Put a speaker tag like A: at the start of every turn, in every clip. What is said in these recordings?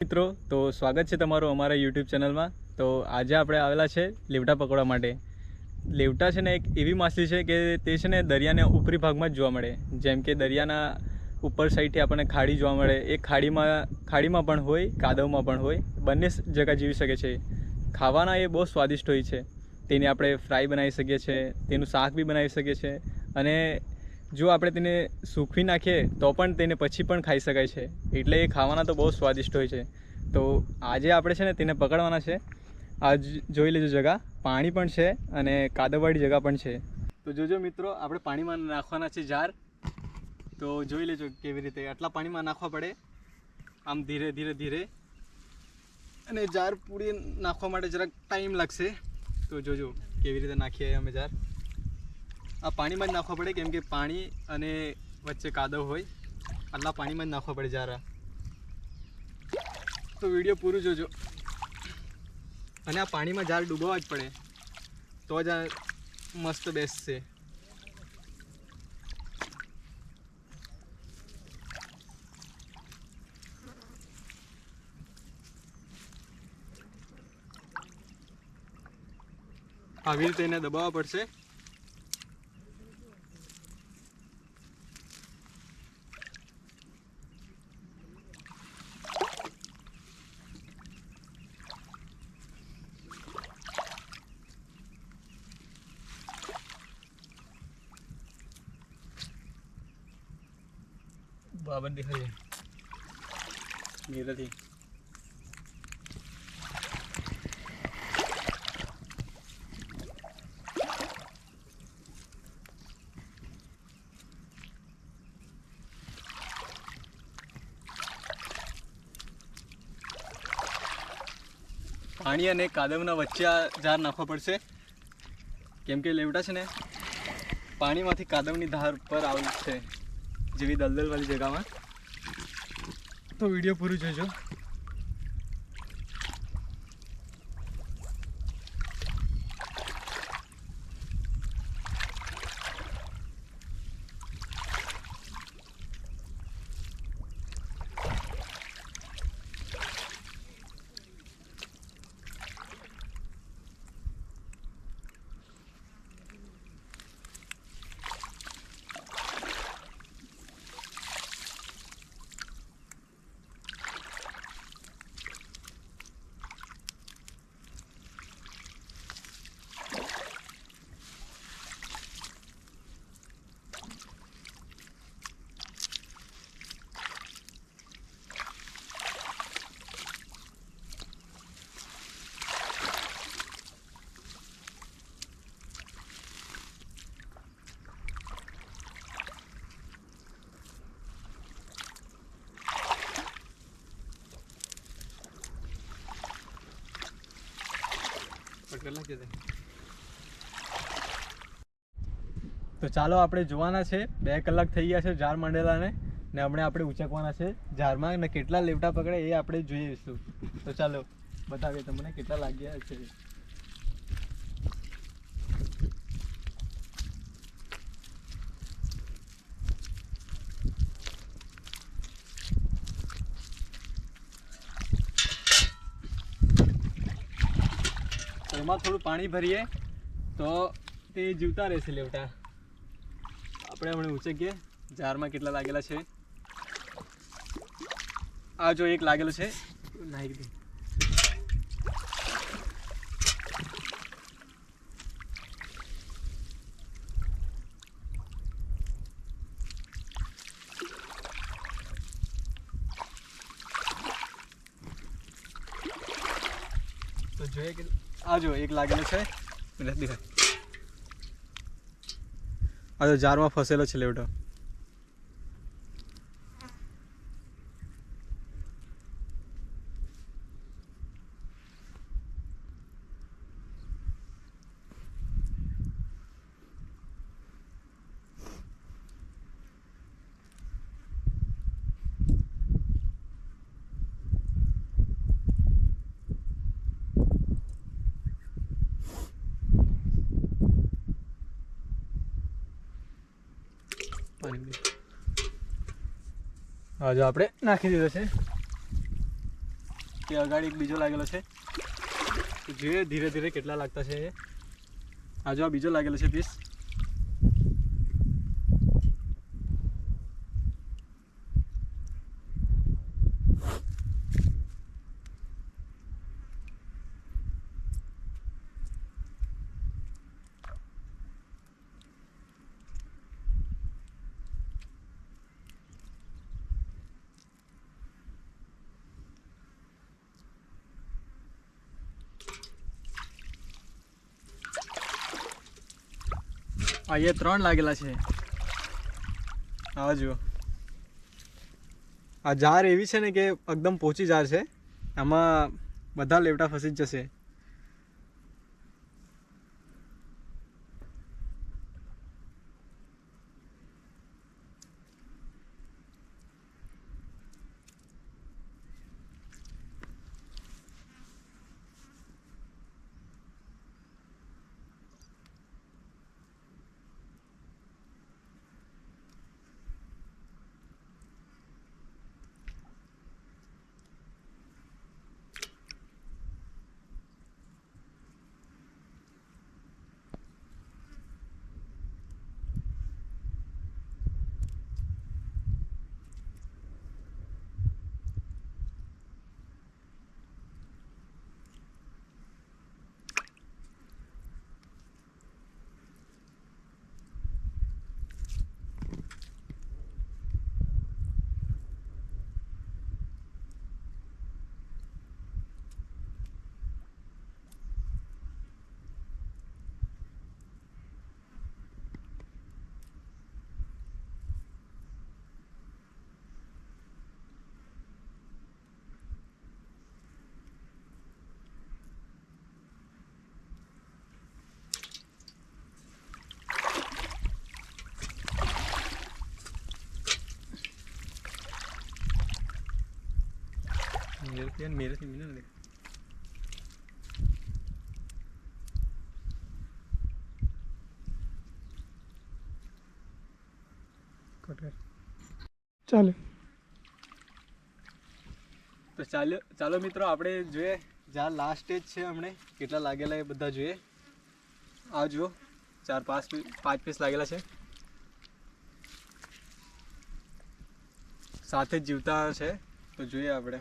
A: મિત્રો તો સ્વાગત છે તમારું અમારા યુટ્યુબ ચેનલમાં। તો આજે આપણે આવેલા છે લેવટા પકડવા માટે। લેવટા છે ને એક એવી માછલી છે કે તે છે ને દરિયાના ઉપરી ભાગમાં જ જોવા મળે। જેમ કે દરિયાના ઉપર સાઈડથી આપણને ખાડી જોવા મળે, એ ખાડીમાં પણ હોય, કાદવમાં પણ હોય, બંને જગ્યા જીવી શકે છે। ખાવાના એ બહુ સ્વાદિષ્ટ હોય છે। તેને આપણે ફ્રાય બનાવી શકીએ છીએ, તેનું શાક બી બનાવી શકીએ છીએ, અને જો આપણે તેને સૂકવી નાખીએ તો પણ તેને પછી પણ ખાઈ શકાય છે। એટલે એ ખાવાના તો બહુ સ્વાદિષ્ટ હોય છે। તો આજે આપણે છે ને તેને પકડવાના છે। આજ જોઈ લેજો, જગા પાણી પણ છે અને કાદવવાળી જગા પણ છે। તો જોજો મિત્રો, આપણે પાણીમાં નાખવાના છે જાર। તો જોઈ લેજો કેવી રીતે આટલા પાણીમાં નાખવા પડે, આમ ધીરે ધીરે ધીરે, અને જાર પૂરી નાખવા માટે જરાક ટાઈમ લાગશે। તો જોજો કેવી રીતે નાખીએ અમે જાર। આ પાણીમાં જ નાખવા પડે, કેમ કે પાણી અને વચ્ચે કાદવ હોય, આટલા પાણીમાં જ નાખવા પડે જાર। તો વિડીયો પૂરું જોજો, અને આ પાણીમાં જાર ડૂબવા જ પડે, તો જ આ મસ્ત બેસશે। આવી રીતે એને દબાવવા પડશે। બાબર દેખાય નીરથી પાણી અને કાદવના વચ્ચે આ જાર નાખવા પડશે, કેમ કે લેવટા છે ને પાણીમાંથી કાદવની ધાર પર આવું છે, જેવી દલદલવાળી જગ્યામાં। તો વિડીયો પૂરું જોજો। તો ચાલો આપણે જોવાના છે, 2 કલાક થઈ ગયા છે જાર માંડેલાને, ને હમણાં આપણે ઉચકવાના છે જારમાં, ને કેટલા લેવટા પકડે એ આપણે જોઈશું। તો ચાલો બતાવીએ તમને કેટલા લાગ્યા છે। એમાં થોડું પાણી ભરીએ તો તે જીવતા રહેશે લેવટા। આપણે હમણાં ઉચકીએ જારમાં કેટલા લાગેલા છે। આ જો એક લાગેલો છે, નાખી દે। તો જોઈએ કે આ જો એક લાગેલો છે, દેખાય આ તો જારમાં ફસેલો છે લેવટો। પાણી હા જો આપણે નાખી દીધો છે। તે અગાડી એક બીજો લાગેલો છે. તો જોઈએ ધીરે ધીરે કેટલા લાગતા છે. આ જો આ બીજો લાગેલો છે પીસ. અહીંયા 3 લાગેલા છે. આવા જુઓ, આ જાર એવી છે ને કે એકદમ પોચી જાર છે. આમાં બધા લેવટા ફસી જ જશે. मेरे से मिलने लगे.
B: ચાલે
A: તો ચાલો મિત્રો આપણે જોઈએ જ્યાં લાસ્ટ સ્ટેજ છે હમણે કેટલા લાગેલા એ બધા જોઈએ. આ જુઓ 4-5 પીસ લાગેલા છે. સાથે જ જીવતા છે. તો જોઈએ આપણે.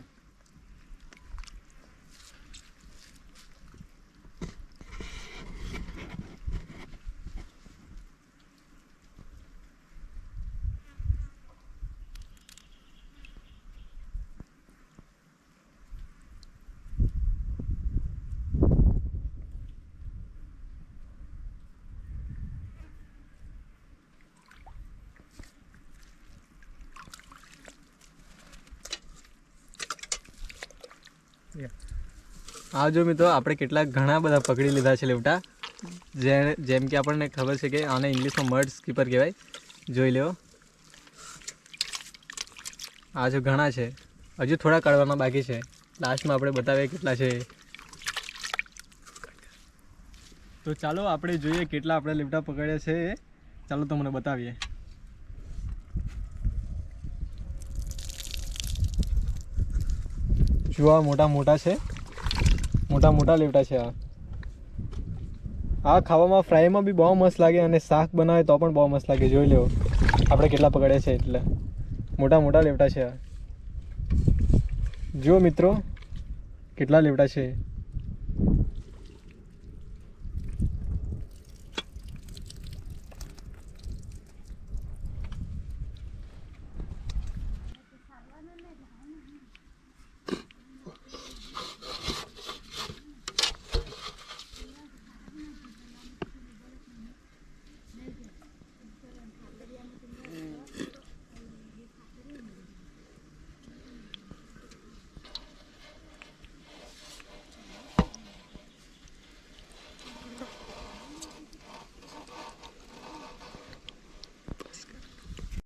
A: આ જો મિત્રો આપણે કેટલાક ઘણા બધા પકડી લીધા છે લેવટા. જેમ કે આપણને ખબર છે કે આને ઇંગ્લિશમાં મડ સ્કીપર કહેવાય. જોઈ લો, આ જો ઘણા છે. હજુ થોડા કાઢવાના બાકી છે. લાસ્ટમાં આપણે બતાવીએ કેટલા છે. તો ચાલો આપણે જોઈએ કેટલા આપણે લેવટા પકડ્યા છે. ચાલો તમને બતાવીએ. જો આ મોટા મોટા છે. મોટા લેવટા છે. આ ખાવામાં ફ્રાયમાં બી બહુ મસ્ત લાગે અને શાક બનાવે તો પણ બહુ મસ્ત લાગે. જોઈ લો આપણે કેટલા પકડ્યા છે. એટલે મોટા લેવટા છે. જો મિત્રો કેટલા લેવટા છે.